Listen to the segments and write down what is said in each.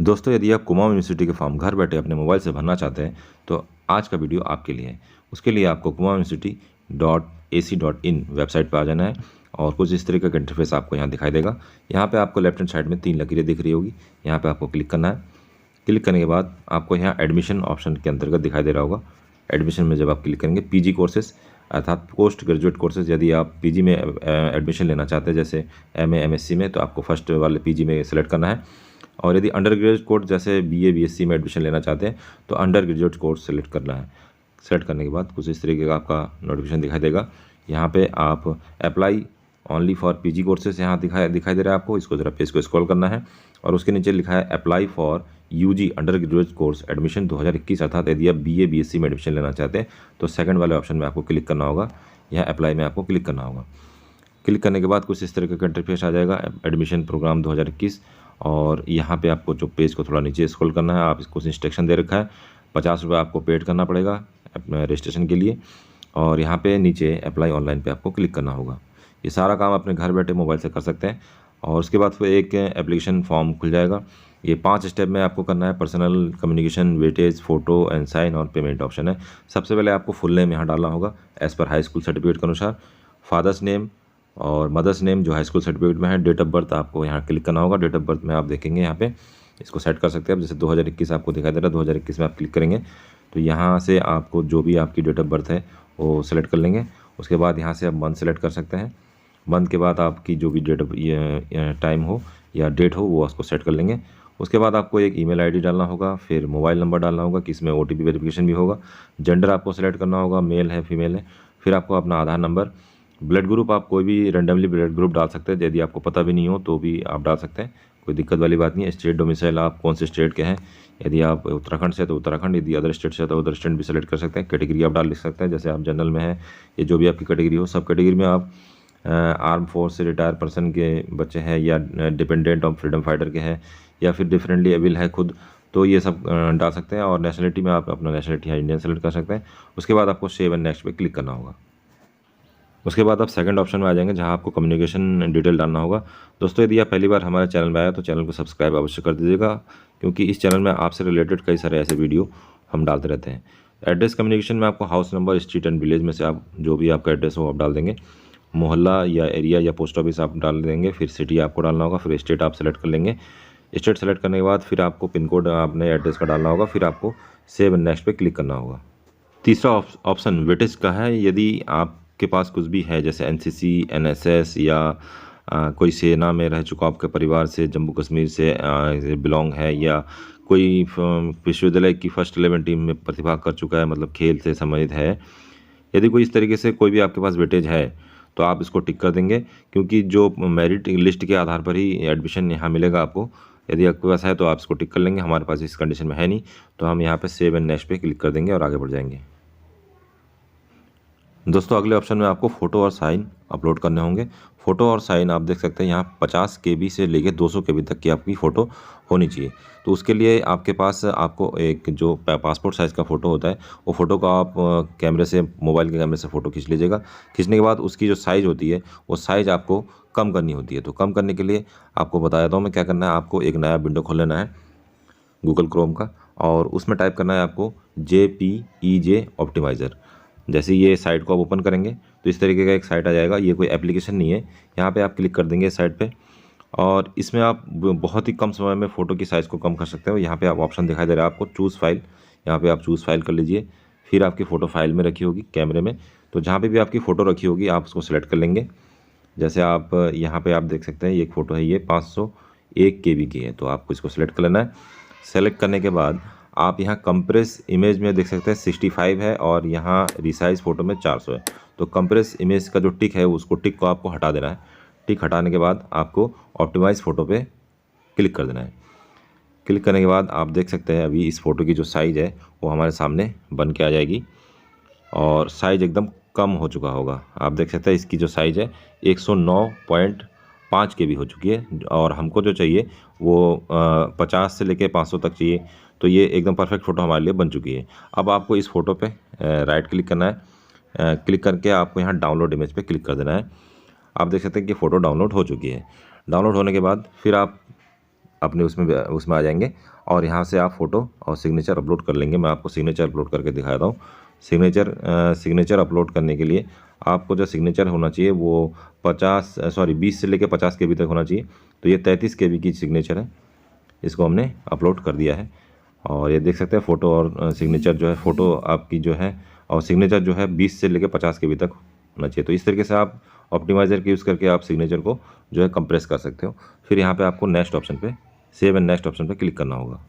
दोस्तों, यदि आप कुमाऊं यूनिवर्सिटी के फॉर्म घर बैठे अपने मोबाइल से भरना चाहते हैं तो आज का वीडियो आपके लिए है। उसके लिए आपको kumaon.ac.in वेबसाइट पर आ जाना है और कुछ इस तरीके का इंटरफेस आपको यहाँ दिखाई देगा। यहाँ पे आपको लेफ्ट हैंड साइड में 3 लकीरें दिख रही होगी, यहाँ पे आपको क्लिक करना है। क्लिक करने के बाद आपको यहाँ एडमिशन ऑप्शन के अंतर्गत दिखाई दे रहा होगा। एडमिशन में जब आप क्लिक करेंगे पीजी कोर्सेज अर्थात पोस्ट ग्रेजुएट कोर्सेज, यदि आप पीजी में एडमिशन लेना चाहते हैं जैसे एमए एमएससी में, तो आपको फर्स्ट वाले पीजी में सेलेक्ट करना है। और यदि अंडर ग्रेजुएट कोर्स जैसे बीए बीएससी में एडमिशन लेना चाहते हैं तो अंडर ग्रेजुएट कोर्स सेलेक्ट करना है। सेलेक्ट करने के बाद कुछ इस तरीके का आपका नोटिफिकेशन दिखाई देगा। यहाँ पे आप apply only for PG courses यहाँ दिखाई दे रहा है आपको। इसको ज़रा पेज को स्क्रॉल करना है और उसके नीचे लिखा है apply for UG undergraduate course admission 2021, अर्थात यदि आप बीए बीएससी में एडमिशन लेना चाहते हैं तो सेकंड वाले ऑप्शन में आपको क्लिक करना होगा। यहाँ अप्लाई में आपको क्लिक करना होगा। क्लिक करने के बाद कुछ इस तरीके का इंटरफेस आ जाएगा, एडमिशन प्रोग्राम 2021। और यहाँ पे आपको जो पेज को थोड़ा नीचे स्क्रॉल करना है। आप इसको इंस्ट्रक्शन दे रखा है, 50 रुपये आपको पेड करना पड़ेगा रजिस्ट्रेशन के लिए। और यहाँ पे नीचे अप्लाई ऑनलाइन पे आपको क्लिक करना होगा। ये सारा काम अपने घर बैठे मोबाइल से कर सकते हैं। और उसके बाद फिर एक एप्लीकेशन फॉर्म खुल जाएगा। ये 5 स्टेप में आपको करना है। Personal communication, weightage, photo and sign और पेमेंट ऑप्शन है। सबसे पहले आपको फुल नेम यहाँ डालना होगा as per high school certificate के अनुसार, फादर्स नेम और मदर्स नेम जो हाई स्कूल सर्टिफिकेट में है। डेट ऑफ बर्थ आपको यहाँ क्लिक करना होगा। डेट ऑफ बर्थ में आप देखेंगे यहाँ पे इसको सेट कर सकते हैं। अब जैसे 2021 आपको दिखाई दे रहा है, 2021 में आप क्लिक करेंगे तो यहाँ से आपको जो भी आपकी डेट ऑफ बर्थ है वो सेलेक्ट कर लेंगे। उसके बाद यहाँ से आप मंथ सेलेक्ट कर सकते हैं। मंथ के बाद आपकी जो भी डेट ऑफ टाइम हो या डेट हो वो उसको सेट कर लेंगे। उसके बाद आपको एक ईमेल आईडी डालना होगा, फिर मोबाइल नंबर डालना होगा कि इसमें ओटीपी वेरिफिकेशन भी होगा। जेंडर आपको सेलेक्ट करना होगा, मेल है फीमेल है। फिर आपको अपना आधार नंबर, ब्लड ग्रुप आप कोई भी रैंडमली ब्लड ग्रुप डाल सकते हैं, यदि आपको पता भी नहीं हो तो भी आप डाल सकते हैं, कोई दिक्कत वाली बात नहीं है। स्टेट डोमिसाइल आप कौन से स्टेट के हैं, यदि आप उत्तराखंड से तो उत्तराखंड, यदि अदर स्टेट से तो अदर स्टेट भी सेलेक्ट कर सकते हैं। कैटेगरी आप डाल लिख सकते हैं, जैसे आप जनरल में हैं, ये जो भी आपकी कैटेगरी हो। सब कैटेगरी में आप आर्म फोर्स से रिटायर पर्सन के बच्चे हैं या डिपेंडेंट ऑफ फ्रीडम फाइटर के हैं या फिर डिफरेंटली एबल है खुद, तो ये सब डाल सकते हैं। और नेशनलिटी में आप अपना नेशनलिटी या इंडियन सेलेक्ट कर सकते हैं। उसके बाद आपको सेव एंड नेक्स्ट पे क्लिक करना होगा। उसके बाद आप सेकंड ऑप्शन में आ जाएंगे जहां आपको कम्युनिकेशन डिटेल डालना होगा। दोस्तों, यदि आप पहली बार हमारे चैनल में आए तो चैनल को सब्सक्राइब अवश्य कर दीजिएगा, क्योंकि इस चैनल में आपसे रिलेटेड कई सारे ऐसे वीडियो हम डालते रहते हैं। एड्रेस कम्युनिकेशन में आपको house number, street and village में से आप जो भी आपका एड्रेस हो आप डाल देंगे। मोहल्ला या एरिया या पोस्ट ऑफिस आप डाल देंगे। फिर सिटी आपको डालना होगा। फिर स्टेट आप सेलेक्ट कर लेंगे। स्टेट सेलेक्ट करने के बाद फिर आपको पिन कोड अपने एड्रेस का डालना होगा। फिर आपको सेव एंड नेक्स्ट पे क्लिक करना होगा। तीसरा ऑप्शन वेटेज का है। यदि आपके पास कुछ भी है जैसे एनसीसी, एनएसएस या कोई सेना में रह चुका आपके परिवार से, जम्मू कश्मीर से बिलोंग है, या कोई विश्वविद्यालय की फर्स्ट 11 टीम में प्रतिभाग कर चुका है, मतलब खेल से संबंधित है, यदि कोई इस तरीके से कोई भी आपके पास वेटेज है तो आप इसको टिक कर देंगे, क्योंकि जो मेरिट लिस्ट के आधार पर ही एडमिशन यहाँ मिलेगा आपको। यदि आपके पास है तो आप इसको टिक कर लेंगे। हमारे पास इस कंडीशन में है नहीं, तो हम यहाँ पे सेव एंड नेक्स्ट पे क्लिक कर देंगे और आगे बढ़ जाएंगे। दोस्तों, अगले ऑप्शन में आपको फ़ोटो और साइन अपलोड करने होंगे। फ़ोटो और साइन आप देख सकते हैं यहाँ 50 KB से लेके 200 KB तक की आपकी फ़ोटो होनी चाहिए। तो उसके लिए आपके पास आपको एक जो पासपोर्ट साइज़ का फ़ोटो होता है वो फ़ोटो का आप कैमरे से, मोबाइल के कैमरे से फ़ोटो खींच लीजिएगा। खींचने के बाद उसकी जो साइज़ होती है वो साइज़ आपको कम करनी होती है। तो कम करने के लिए आपको बता देता हूँ मैं क्या करना है। आपको एक नया विंडो खोल लेना है गूगल क्रोम का, और उसमें टाइप करना है आपको JPEG ऑप्टिमाइज़र। जैसे ये साइट को आप ओपन करेंगे तो इस तरीके का एक साइट आ जाएगा। ये कोई एप्लीकेशन नहीं है। यहाँ पे आप क्लिक कर देंगे इस साइट पे, और इसमें आप बहुत ही कम समय में फ़ोटो की साइज़ को कम कर सकते हो। यहाँ पे आप ऑप्शन दिखाई दे रहा है आपको चूज़ फाइल, यहाँ पे आप चूज़ फाइल कर लीजिए। फिर आपकी फ़ोटो फाइल में रखी होगी कैमरे में, तो जहाँ पे भी आपकी फ़ोटो रखी होगी आप उसको सेलेक्ट कर लेंगे। जैसे आप यहाँ पे आप देख सकते हैं ये एक फ़ोटो है, ये 501 KB की है, तो आपको इसको सेलेक्ट कर लेना है। सेलेक्ट करने के बाद आप यहाँ कंप्रेस इमेज में देख सकते हैं 65 है और यहाँ रिसाइज फ़ोटो में 400 है। तो कंप्रेस इमेज का जो टिक है उसको टिक को आपको हटा देना है। टिक हटाने के बाद आपको ऑप्टिमाइज फ़ोटो पे क्लिक कर देना है। क्लिक करने के बाद आप देख सकते हैं अभी इस फ़ोटो की जो साइज़ है वो हमारे सामने बन के आ जाएगी, और साइज़ एकदम कम हो चुका होगा। आप देख सकते हैं इसकी जो साइज़ है 109.5 KB हो चुकी है, और हमको जो चाहिए वो 50 से लेके 500 तक चाहिए। तो ये एकदम परफेक्ट फ़ोटो हमारे लिए बन चुकी है। अब आपको इस फ़ोटो पे राइट क्लिक करना है। क्लिक करके आपको यहाँ डाउनलोड इमेज पे क्लिक कर देना है। आप देख सकते हैं कि फ़ोटो डाउनलोड हो चुकी है। डाउनलोड होने के बाद फिर आप अपने उसमें आ जाएंगे और यहाँ से आप फ़ोटो और सिग्नेचर अपलोड कर लेंगे। मैं आपको सिग्नेचर अपलोड करके दिखाता हूँ। सिग्नेचर अपलोड करने के लिए आपको जो सिग्नेचर होना चाहिए वो 20 से लेकर 50 KB तक होना चाहिए। तो ये 33 KB की सिग्नेचर है, इसको हमने अपलोड कर दिया है। और ये देख सकते हैं फ़ोटो और सिग्नेचर जो है, फ़ोटो आपकी जो है और सिग्नेचर जो है 20 से लेकर 50 KB तक होना चाहिए। तो इस तरीके से आप ऑप्टिमाइज़र का यूज़ करके आप सिग्नेचर को जो है कंप्रेस कर सकते हो। फिर यहाँ पे आपको नेक्स्ट ऑप्शन पे, सेव एंड नेक्स्ट ऑप्शन पे क्लिक करना होगा।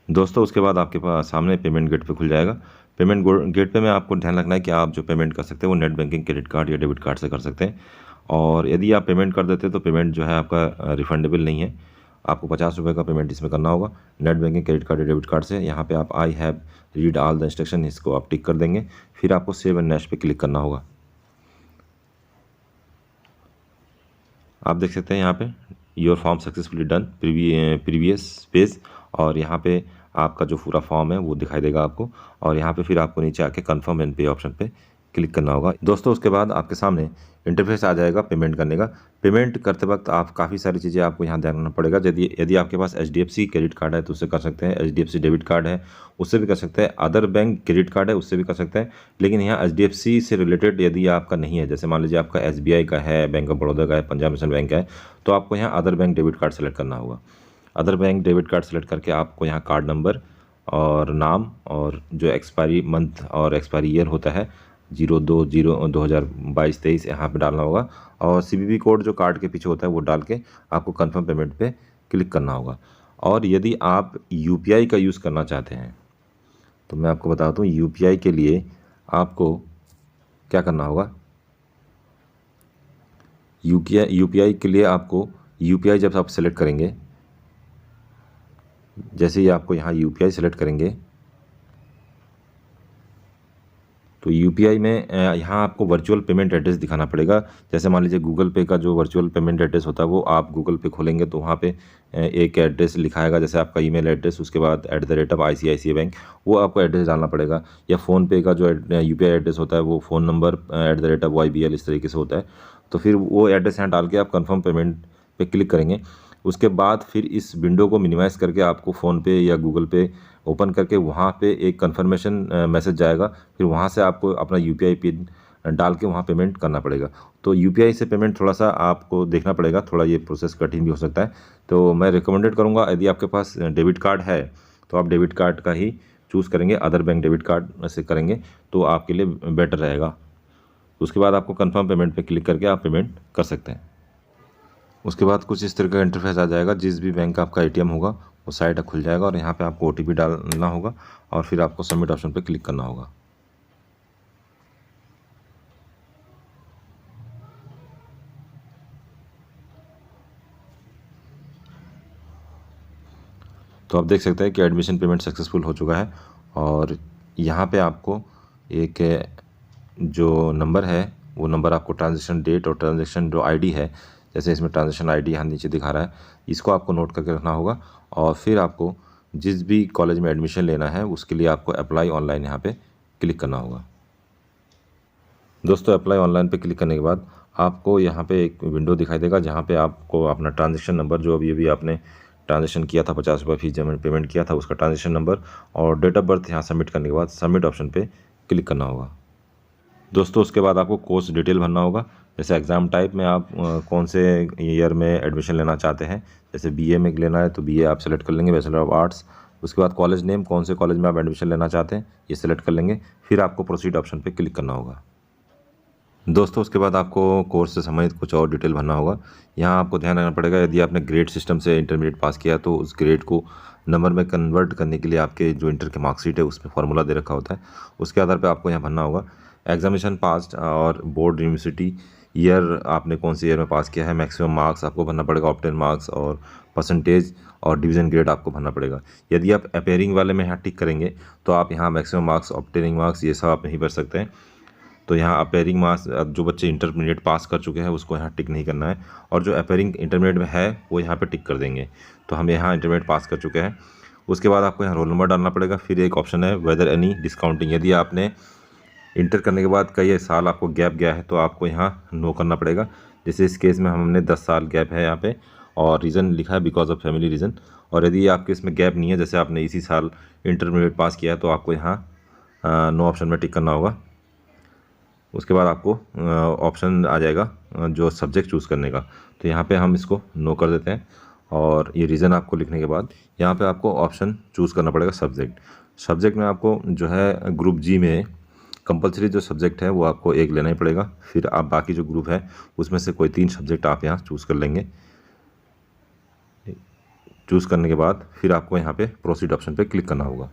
दोस्तों उसके बाद आपके पास सामने पेमेंट गेट पे खुल जाएगा। पेमेंट गेट पे में आपको ध्यान रखना है कि आप जो पेमेंट कर सकते हैं वो नेट बैंकिंग, क्रेडिट कार्ड या डेबिट कार्ड से कर सकते हैं। और यदि आप पेमेंट कर देते हैं तो पेमेंट जो है आपका रिफंडेबल नहीं है। आपको 50 रुपये का पेमेंट इसमें करना होगा नेट बैंकिंग, क्रेडिट कार्ड या डेबिट कार्ड से। यहाँ पे आप I have read all the instruction, इसको आप टिक कर देंगे। फिर आपको सेव एंड नेक्स्ट पे क्लिक करना होगा। आप देख सकते हैं यहाँ पे your form successfully done previous page, और यहाँ पे आपका जो पूरा फॉर्म है वो दिखाई देगा आपको। और यहाँ पे फिर आपको नीचे आके कन्फर्म एंड पे ऑप्शन पे क्लिक करना होगा। दोस्तों उसके बाद आपके सामने इंटरफेस आ जाएगा पेमेंट करने का। पेमेंट करते वक्त आप काफ़ी सारी चीज़ें आपको यहाँ ध्यान रखना पड़ेगा। यदि आपके पास HDFC क्रेडिट कार्ड है तो उससे कर सकते हैं, HDFC डेबिट कार्ड है उससे भी कर सकते हैं, अदर बैंक क्रेडिट कार्ड है उससे भी कर सकते हैं। लेकिन यहाँ HDFC से रिलेटेड यदि आपका नहीं है, जैसे मान लीजिए आपका SBI का है, बैंक ऑफ बड़ौदा का है, पंजाब नेशनल बैंक का है, तो आपको यहाँ other bank debit card select करना होगा। Other bank debit card select करके आपको यहाँ कार्ड नंबर और नाम और जो एक्सपायरी मंथ और एक्सपायरी ईयर होता है 02/0/2022-23 यहाँ पे डालना होगा। और CVV कोड जो कार्ड के पीछे होता है वो डाल के आपको कंफर्म पेमेंट पे क्लिक करना होगा। और यदि आप UPI का यूज़ करना चाहते हैं तो मैं आपको बताता हूँ UPI के लिए आपको क्या करना होगा। UPI के लिए आपको UPI जब आप सेलेक्ट करेंगे, जैसे ही आपको यहाँ UPI सेलेक्ट करेंगे तो UPI में यहाँ आपको वर्चुअल पेमेंट एड्रेस दिखाना पड़ेगा। जैसे मान लीजिए गूगल पे का जो वर्चुअल पेमेंट एड्रेस होता है वो आप गूगल पे खोलेंगे तो वहाँ पे एक एड्रेस लिखाएगा, जैसे आपका ईमेल एड्रेस, उसके बाद @ICICI बैंक, वो आपको एड्रेस डालना पड़ेगा। या फ़ोनपे का जो UPI एड्रेस होता है वो फ़ोन नंबर @YBL इस तरीके से होता है। तो फिर वो एड्रेस यहाँ डाल के आप कन्फर्म पेमेंट पे क्लिक करेंगे। उसके बाद फिर इस विंडो को मिनिमाइज़ करके आपको फ़ोनपे या गूगल पे ओपन करके वहाँ पे एक कन्फर्मेशन मैसेज जाएगा। फिर वहाँ से आपको अपना UPI पिन डाल के वहाँ पेमेंट करना पड़ेगा। तो UPI से पेमेंट थोड़ा सा आपको देखना पड़ेगा, थोड़ा ये प्रोसेस कठिन भी हो सकता है। तो मैं रिकमेंडेड करूँगा यदि आपके पास डेबिट कार्ड है तो आप डेबिट कार्ड का ही चूज़ करेंगे, अदर बैंक डेबिट कार्ड से करेंगे तो आपके लिए बेटर रहेगा। उसके बाद आपको कन्फर्म पेमेंट पर क्लिक करके आप पेमेंट कर सकते हैं। उसके बाद कुछ इस तरह का इंटरफेस आ जाएगा। जिस भी बैंक का आपका ATM होगा वो साइट खुल जाएगा और यहाँ पे आपको OTP डालना होगा और फिर आपको सबमिट ऑप्शन पे क्लिक करना होगा। तो आप देख सकते हैं कि एडमिशन पेमेंट सक्सेसफुल हो चुका है। और यहाँ पे आपको एक जो नंबर है वो नंबर आपको ट्रांजेक्शन डेट और ट्रांजेक्शन जो ID है, जैसे इसमें ट्रांजेक्शन ID यहाँ नीचे दिखा रहा है, इसको आपको नोट करके रखना होगा। और फिर आपको जिस भी कॉलेज में एडमिशन लेना है उसके लिए आपको अप्लाई ऑनलाइन यहाँ पे क्लिक करना होगा। दोस्तों अप्लाई ऑनलाइन पे क्लिक करने के बाद आपको यहाँ पे एक विंडो दिखाई देगा जहाँ पे आपको अपना ट्रांजेक्शन नंबर, जो अभी आपने ट्रांजेक्शन किया था 50 रुपये फीस जमा पेमेंट किया था, उसका ट्रांजेक्शन नंबर और डेट ऑफ बर्थ यहाँ सबमिट करने के बाद सबमिट ऑप्शन पे क्लिक करना होगा। दोस्तों उसके बाद आपको कोर्स डिटेल भरना होगा। जैसे एग्ज़ाम टाइप में आप कौन से ईयर में एडमिशन लेना चाहते हैं, जैसे BA में लेना है तो BA आप सेलेक्ट कर लेंगे, बैचलर ऑफ आर्ट्स। उसके बाद कॉलेज नेम, कौन से कॉलेज में आप एडमिशन लेना चाहते हैं ये सेलेक्ट कर लेंगे। फिर आपको प्रोसीड ऑप्शन पे क्लिक करना होगा। दोस्तों उसके बाद आपको कोर्स से संबंधित कुछ और डिटेल भरना होगा। यहाँ आपको ध्यान रखना पड़ेगा यदि आपने ग्रेड सिस्टम से इंटरमीडिएट पास किया तो उस ग्रेड को नंबर में कन्वर्ट करने के लिए आपके जो इंटर के मार्कशीट है उसमें फार्मूला दे रखा होता है, उसके आधार पर आपको यहाँ भरना होगा। एग्जामिनेशन पास और बोर्ड यूनिवर्सिटी ईयर, आपने कौन से ईयर में पास किया है, मैक्सिमम मार्क्स आपको भरना पड़ेगा, ऑप्टेन मार्क्स और परसेंटेज और डिवीज़न ग्रेड आपको भरना पड़ेगा। यदि आप अपेयरिंग वाले में यहाँ टिक करेंगे तो आप यहाँ मैक्सिमम मार्क्स, ऑप्टेनिंग मार्क्स ये सब आप नहीं भर सकते हैं। तो यहाँ अपेयरिंग मार्क्स जो बच्चे इंटरमीडिएट पास कर चुके हैं उसको यहाँ टिक नहीं करना है, और जो अपेयरिंग इंटरमीडिएट में है वो यहाँ पे टिक कर देंगे। तो हम यहाँ इंटरमीडिएट पास कर चुके हैं। उसके बाद आपको यहाँ रोल नंबर डालना पड़ेगा। फिर एक ऑप्शन है वेदर एनी डिस्काउंटिंग, यदि आपने इंटर करने के बाद कई साल आपको गैप गया है तो आपको यहाँ नो करना पड़ेगा। जैसे इस केस में हमने 10 साल गैप है यहाँ पे, और रीज़न लिखा है बिकॉज ऑफ फैमिली रीज़न। और यदि आपके इसमें गैप नहीं है, जैसे आपने इसी साल इंटरमीडिएट पास किया है, तो आपको यहाँ नो ऑप्शन में टिक करना होगा। उसके बाद आपको ऑप्शन आ जाएगा जो सब्जेक्ट चूज़ करने का, तो यहाँ पे हम इसको नो कर देते हैं। और ये रीज़न आपको लिखने के बाद यहाँ पे आपको ऑप्शन चूज़ करना पड़ेगा सब्जेक्ट। सब्जेक्ट में आपको जो है ग्रुप जी में कंपलसरी जो सब्जेक्ट है वो आपको एक लेना ही पड़ेगा। फिर आप बाकी जो ग्रुप है उसमें से कोई 3 सब्जेक्ट आप यहाँ चूज़ कर लेंगे। चूज़ करने के बाद फिर आपको यहाँ पे प्रोसीड ऑप्शन पे क्लिक करना होगा।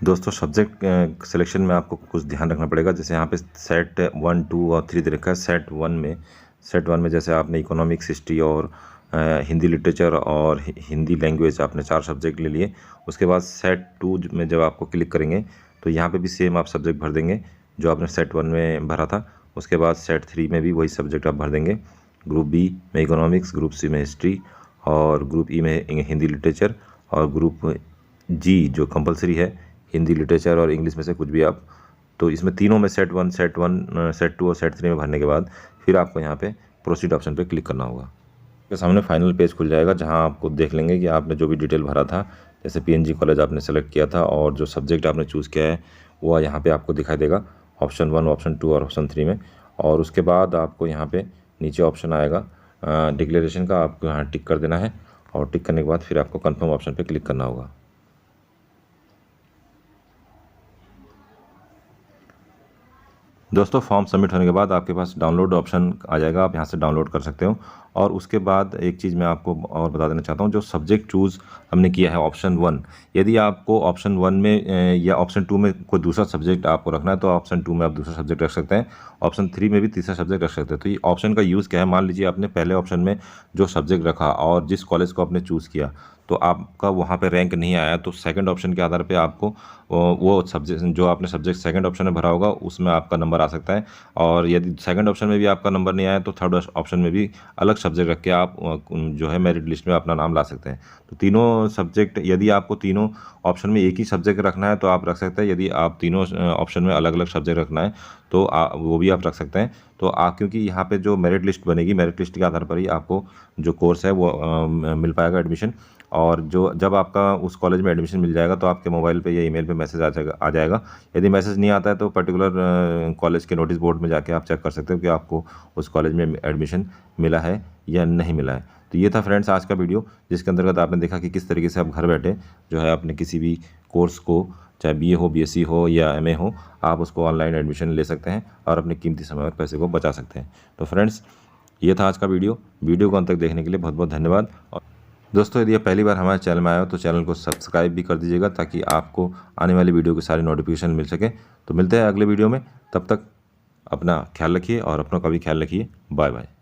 दोस्तों सब्जेक्ट सिलेक्शन में आपको कुछ ध्यान रखना पड़ेगा। जैसे यहाँ पे सेट 1, 2 और 3 दे रखा है। सेट वन में जैसे आपने इकोनॉमिक्स, हिस्ट्री और हिंदी लिटरेचर और हिंदी लैंग्वेज आपने 4 सब्जेक्ट ले लिए। उसके बाद सेट 2 में जब आपको क्लिक करेंगे तो यहाँ पे भी सेम आप सब्जेक्ट भर देंगे जो आपने सेट 1 में भरा था। उसके बाद सेट 3 में भी वही सब्जेक्ट आप भर देंगे। ग्रुप बी में इकोनॉमिक्स, ग्रुप सी में हिस्ट्री और ग्रुप ई में हिंदी लिटरेचर और ग्रुप जी जो कंपलसरी है हिंदी लिटरेचर और इंग्लिश में से कुछ भी आप। तो इसमें तीनों में सेट 1, सेट 2 और सेट 3 में भरने के बाद फिर आपको यहाँ पे प्रोसीड ऑप्शन पे क्लिक करना होगा। आपके सामने फाइनल पेज खुल जाएगा जहाँ आपको देख लेंगे कि आपने जो भी डिटेल भरा था, जैसे पीएनजी कॉलेज आपने सेलेक्ट किया था और जो सब्जेक्ट आपने चूज़ किया है वो यहाँ पे आपको दिखाई देगा ऑप्शन 1, ऑप्शन 2 और ऑप्शन 3 में। और उसके बाद आपको यहाँ पे नीचे ऑप्शन आएगा डिक्लेरेशन का, आपको यहाँ टिक कर देना है और टिक करने के बाद फिर आपको कन्फर्म ऑप्शन पे क्लिक करना होगा। दोस्तों फॉर्म सबमिट होने के बाद आपके पास डाउनलोड ऑप्शन आ जाएगा, आप यहाँ से डाउनलोड कर सकते हो। और उसके बाद एक चीज़ मैं आपको और बता देना चाहता हूँ, जो सब्जेक्ट चूज़ हमने किया है ऑप्शन 1, यदि आपको ऑप्शन 1 में या ऑप्शन 2 में कोई दूसरा सब्जेक्ट आपको रखना है तो ऑप्शन 2 में आप दूसरा सब्जेक्ट रख सकते हैं। ऑप्शन 3 में भी तीसरा सब्जेक्ट रख सकते हैं। तो ये ऑप्शन का यूज़ क्या है, मान लीजिए आपने पहले ऑप्शन में जो सब्जेक्ट रखा और जिस कॉलेज को आपने चूज़ किया तो आपका वहाँ पे रैंक नहीं आया, तो सेकंड ऑप्शन के आधार पे आपको वो सब्जेक्ट जो आपने सब्जेक्ट सेकंड ऑप्शन में भरा होगा उसमें आपका नंबर आ सकता है। और यदि सेकंड ऑप्शन में भी आपका नंबर नहीं आया तो थर्ड ऑप्शन में भी अलग सब्जेक्ट रख के आप जो है मेरिट लिस्ट में अपना नाम ला सकते हैं। तो तीनों सब्जेक्ट, यदि आपको तीनों ऑप्शन में एक ही सब्जेक्ट रखना है तो आप रख सकते हैं। यदि आप तीनों ऑप्शन में अलग अलग सब्जेक्ट रखना है तो वो भी आप रख सकते हैं। तो क्योंकि यहाँ पे जो मेरिट लिस्ट बनेगी, मेरिट लिस्ट के आधार पर ही आपको जो कोर्स है वो मिल पाएगा एडमिशन। और जब आपका उस कॉलेज में एडमिशन मिल जाएगा तो आपके मोबाइल पे या ईमेल पे मैसेज आ जाएगा। यदि मैसेज नहीं आता है तो पर्टिकुलर कॉलेज के नोटिस बोर्ड में जाके आप चेक कर सकते हो कि आपको उस कॉलेज में एडमिशन मिला है या नहीं मिला है। तो ये था फ्रेंड्स आज का वीडियो, जिसके अंतर्गत आपने देखा कि किस तरीके से आप घर बैठे जो है अपने किसी भी कोर्स को, चाहे BA हो, BSc हो या MA हो, आप उसको ऑनलाइन एडमिशन ले सकते हैं और अपने कीमती समय और पैसे को बचा सकते हैं। तो फ्रेंड्स ये था आज का वीडियो को अंत तक देखने के लिए बहुत बहुत धन्यवाद। और दोस्तों यदि आप पहली बार हमारे चैनल में आए हो तो चैनल को सब्सक्राइब भी कर दीजिएगा ताकि आपको आने वाली वीडियो की सारी नोटिफिकेशन मिल सके। तो मिलते हैं अगले वीडियो में, तब तक अपना ख्याल रखिए और अपनों का भी ख्याल रखिए। Bye bye.